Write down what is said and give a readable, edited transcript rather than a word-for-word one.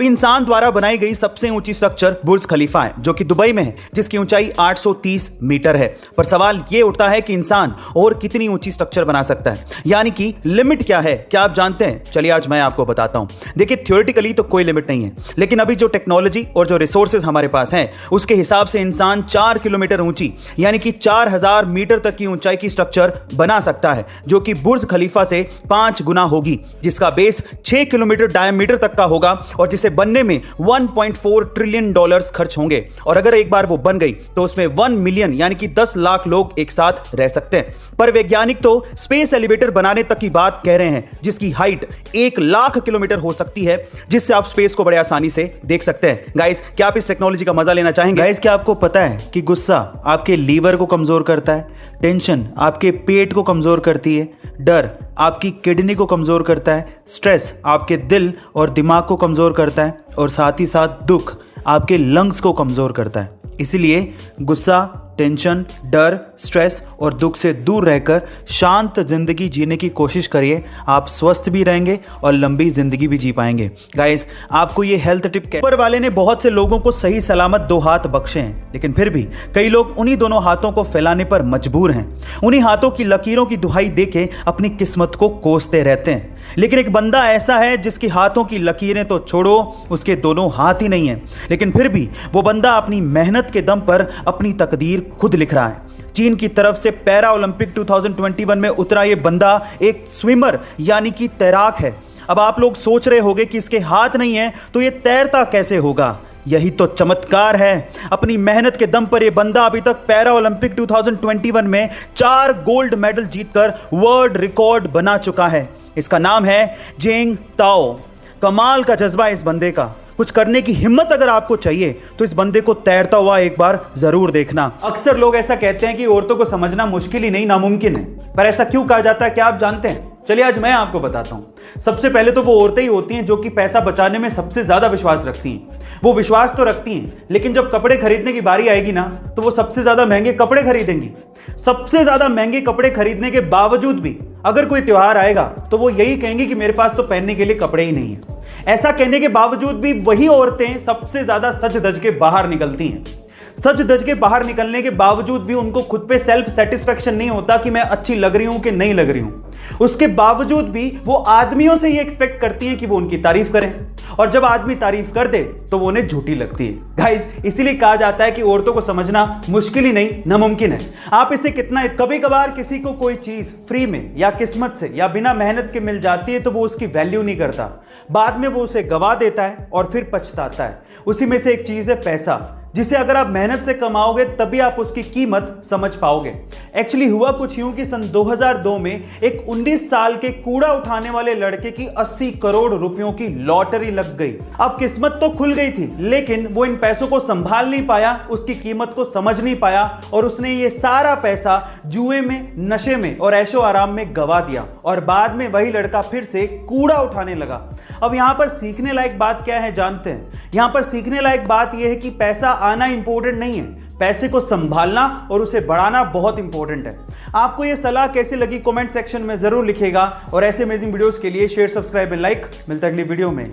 इंसान द्वारा बनाई गई सबसे ऊंची स्ट्रक्चर बुर्ज खलीफा है, जो कि दुबई में है, जिसकी ऊंचाई 830 मीटर है। पर सवाल यह उठता है कि इंसान और कितनी ऊंची स्ट्रक्चर बना सकता है, यानी कि लिमिट क्या है? क्या आप जानते हैं? चलिए आज मैं आपको बताता हूं। देखिए, थ्योरेटिकली तो कोई लिमिट नहीं है, लेकिन अभी जो टेक्नोलॉजी और जो रिसोर्सेज हमारे पास हैं, उसके हिसाब से इंसान 4 किलोमीटर ऊंची यानी कि 4000 मीटर तक की ऊंचाई की स्ट्रक्चर बना सकता है, जो कि बुर्ज खलीफा से 5 गुना होगी, जिसका बेस 6 किलोमीटर डायमीटर तक का होगा और जिसे बनने में $1.4 ट्रिलियन खर्च होंगे। और अगर एक बार वो बन गई तो उसमें 1 मिलियन यानी कि 10 लाख लोग एक साथ रह सकते हैं। पर वैज्ञानिक तो स्पेस एलिवेटर बनाने तक की बात कह रहे हैं, जिसकी हाइट 1 लाख किलोमीटर हो सकती है, जिससे आप स्पेस को बड़े आसानी से देख सकते हैं। गाइस, क्या आप इस टेक्नोलॉजी का मजा लेना चाहेंगे? गाइस, क्या आपको पता है कि गुस्सा आपके लीवर को कमजोर करता है, टेंशन आपके पेट को कमजोर करती है, डर आपकी किडनी को कमजोर करता है, स्ट्रेस आपके दिल और दिमाग को कमजोर करता है और साथ ही साथ दुख आपके लंग्स को कमजोर करता है। इसलिए गुस्सा, टेंशन, डर, स्ट्रेस और दुख से दूर रहकर शांत जिंदगी जीने की कोशिश करिए। आप स्वस्थ भी रहेंगे और लंबी जिंदगी भी जी पाएंगे। गाइस, आपको ये हेल्थ टिप ऊपर वाले ने बहुत से लोगों को सही सलामत 2 हाथ बख्शे हैं, लेकिन फिर भी कई लोग उन्हीं दोनों हाथों को फैलाने पर मजबूर हैं। उन्हीं हाथों की लकीरों की दुहाई देके अपनी किस्मत को कोसते रहते हैं। लेकिन एक बंदा ऐसा है जिसके हाथों की लकीरें तो छोड़ो, उसके दोनों हाथ ही नहीं है, लेकिन फिर भी वो बंदा अपनी मेहनत के दम पर अपनी तकदीर खुद लिख रहा है। चीन की तरफ से पैरा ओलंपिक 2021 में उतरा ये बंदा एक स्विमर यानी कि तैराक है। अब आप लोग सोच रहे होंगे कि इसके हाथ नहीं है तो ये तैरता कैसे होगा? यही तो चमत्कार है। अपनी मेहनत के दम पर यह बंदा अभी तक पैरा ओलंपिक 2021 में 4 गोल्ड मेडल जीतकर वर्ल्ड रिकॉर्ड बना चुका है। इसका नाम है जेंग ताओ। कमाल का जज्बा है इस बंदे का। कुछ करने की हिम्मत अगर आपको चाहिए तो इस बंदे को तैरता हुआ एक बार जरूर देखना। अक्सर लोग ऐसा कहते हैं कि औरतों को समझना मुश्किल ही नहीं नामुमकिन है, पर ऐसा क्यों कहा जाता है क्या आप जानते हैं? चलिए आज मैं आपको बताता हूं। सबसे पहले तो वो औरतें ही होती हैं जो कि पैसा बचाने में सबसे ज्यादा विश्वास रखती हैं। वो विश्वास तो रखती हैं, लेकिन जब कपड़े खरीदने की बारी आएगी ना, तो वो सबसे ज्यादा महंगे कपड़े खरीदेंगी। सबसे ज्यादा महंगे कपड़े खरीदने के बावजूद भी अगर कोई त्योहार आएगा तो वो यही कहेंगे कि मेरे पास तो पहनने के लिए कपड़े ही नहीं है। ऐसा कहने के बावजूद भी वही औरतें सबसे ज्यादा सज धज के बाहर निकलती हैं। सज धज के बाहर निकलने के बावजूद भी उनको खुद पे सेल्फ सेटिस्फेक्शन नहीं होता कि मैं अच्छी लग रही हूं कि नहीं लग रही हूं। उसके बावजूद भी वो आदमियों से ये एक्सपेक्ट करती हैं कि वो उनकी तारीफ करें, और जब आदमी तारीफ कर दे तो वो उन्हें झूठी लगती है। गाइस, इसीलिए कहा जाता है कि औरतों को समझना मुश्किल ही नहीं नामुमकिन है। आप इसे कितना कभी कभार किसी को कोई चीज फ्री में या किस्मत से या बिना मेहनत के मिल जाती है तो वो उसकी वैल्यू नहीं करता, बाद में वो उसे गवा देता है और फिर पछताता है। उसी में से एक चीज है पैसा, जिसे अगर आप मेहनत से कमाओगे तभी आप उसकी कीमत समझ पाओगे। एक्चुअली हुआ कुछ यूं कि सन 2002 में एक 19 साल के कूड़ा उठाने वाले लड़के की 80 करोड़ रुपयों की लॉटरी लग गई। अब किस्मत तो खुल गई थी, लेकिन वो इन पैसों को संभाल नहीं पाया, उसकी कीमत को समझ नहीं पाया और उसने ये सारा पैसा जुए में, नशे में और ऐशो आराम में गवा दिया। और बाद में वही लड़का फिर से कूड़ा उठाने लगा। अब यहां पर सीखने लायक बात क्या है जानते हैं? यहां पर सीखने लायक बात यह है कि पैसा आना इंपॉर्टेंट नहीं है, पैसे को संभालना और उसे बढ़ाना बहुत इंपॉर्टेंट है। आपको यह सलाह कैसी लगी कमेंट सेक्शन में जरूर लिखिएगा, और ऐसे अमेजिंग वीडियोस के लिए शेयर, सब्सक्राइब एंड लाइक। मिलता है अगली वीडियो में।